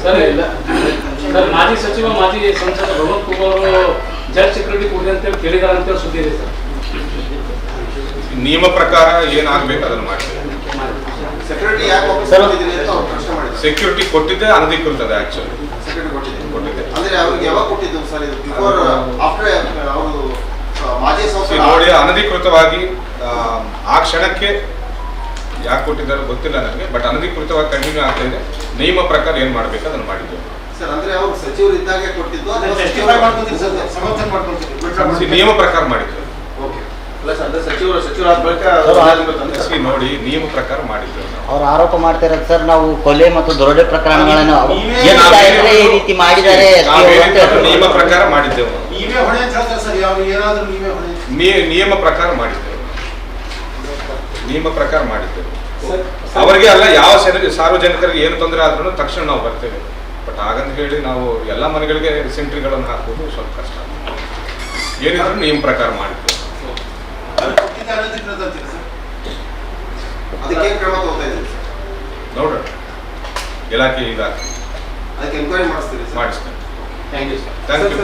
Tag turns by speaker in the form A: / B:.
A: Sir ಮಾಜಿ ಸಚಿವ ಮಾಜಿ ಸಂಸದ ಭಗವಂತ ಖೂಬಾ ಅವರು ಜಲ್ ಸೆಕ್ಯೂರಿಟಿ ಕೊಡಿ ಅಂತೇಳಿ ಕೇಳಿದಾರೆ ಅಂತೇಳಿ ಸುದ್ದಿ ಇದೆ ಸರ್.
B: ನಿಯಮ ಪ್ರಕಾರ ಏನಾಗಬೇಕು ಅದನ್ನು ಮಾಡ್ತೀವಿ. ಸೆಕ್ಯೂರಿಟಿ ಕೊಟ್ಟಿದ್ದೆ ಅನಧಿಕೃತ ಆಕ್ಚುಲಿ. ಕೊಟ್ಟಿದ್ದೆ
C: ಅಂದ್ರೆ ಅವ್ರಿಗೆ ಯಾವಾಗ ಕೊಟ್ಟಿದ್ದು ಸರ್ ಇದು? ಬಿಫೋರ್ ಆಫ್ಟರ್ ಅವರು ಮಾಜಿ ಸಂಸದ
B: ನೋಡಿ, ಅನಧಿಕೃತವಾಗಿ ಆ ಕ್ಷಣಕ್ಕೆ ಯಾಕೆ ಕೊಟ್ಟಿದ್ದಾರೋ ಗೊತ್ತಿಲ್ಲ ನನಗೆ, ಬಟ್ ಅನಧಿಕೃತವಾಗಿ ಕಂಟಿನ್ಯೂ ಆಗ್ತಾ ಇದೆ. ನಿಯಮ ಪ್ರಕಾರ ಏನ್ ಮಾಡ್ಬೇಕು ಅದನ್ನು ಮಾಡಿದ್ದೇವೆ
C: ಸರ್. ಅಂದ್ರೆ ಅವರು ಸಚಿವರು ಇದ್ದಾಗೆ ಕೊಟ್ಟಿದ್ದು
B: ನಿಯಮ ಪ್ರಕಾರ ಮಾಡಿದ್ದೇವೆ. ನೋಡಿ, ನಿಯಮ ಪ್ರಕಾರ ಮಾಡಿದ್ದೇವೆ.
D: ಅವ್ರು ಆರೋಪ ಮಾಡ್ತಿರೋದು ಸರ್, ನಾವು ಕೊಲೆ ಮತ್ತು ದರೋಡೆ ಪ್ರಕರಣಗಳನ್ನು ಈ ರೀತಿ ಮಾಡಿದ್ದಾರೆ.
B: ನಿಯಮ ಪ್ರಕಾರ ಮಾಡಿದ್ದೇವೆ. ನಿಯಮ ಪ್ರಕಾರ ಮಾಡಿದ್ದೇವೆ. ನಿಯಮ ಪ್ರಕಾರ ಮಾಡಿದ್ದೇವೆ. ಅವರಿಗೆ ಅಲ್ಲ, ಯಾವ ಸಾರ್ವಜನಿಕರಿಗೆ ಏನು ತೊಂದರೆ ಆದ್ರೂ ತಕ್ಷಣ ನಾವು ಬರ್ತೇವೆ. ಬಟ್ ಹಾಗಂತ ಹೇಳಿ ನಾವು ಎಲ್ಲ ಮನೆಗಳಿಗೆ ಸೆಂಟ್ರಿಗಳನ್ನು ಹಾಕೋದು ಸ್ವಲ್ಪ ಕಷ್ಟ. ಏನಿದ್ರು ನಿಯಮ ಪ್ರಕಾರ ಮಾಡಿದ್ದೇವೆ.
C: ಅದಕ್ಕೆ ಕ್ರಮ ತಗೋತಾ ಇದ್ದೀವಿ
B: ನೋಡೋಣ, ಇಲಾಖೆ
C: ಅದಕ್ಕೆ ಎನ್ಕ್ವೈರಿ ಮಾಡಿಸ್ತೀವಿ.
B: ಮಾಡಿಸ್ತೇನೆ.
A: Thank you sir.
B: Thank you.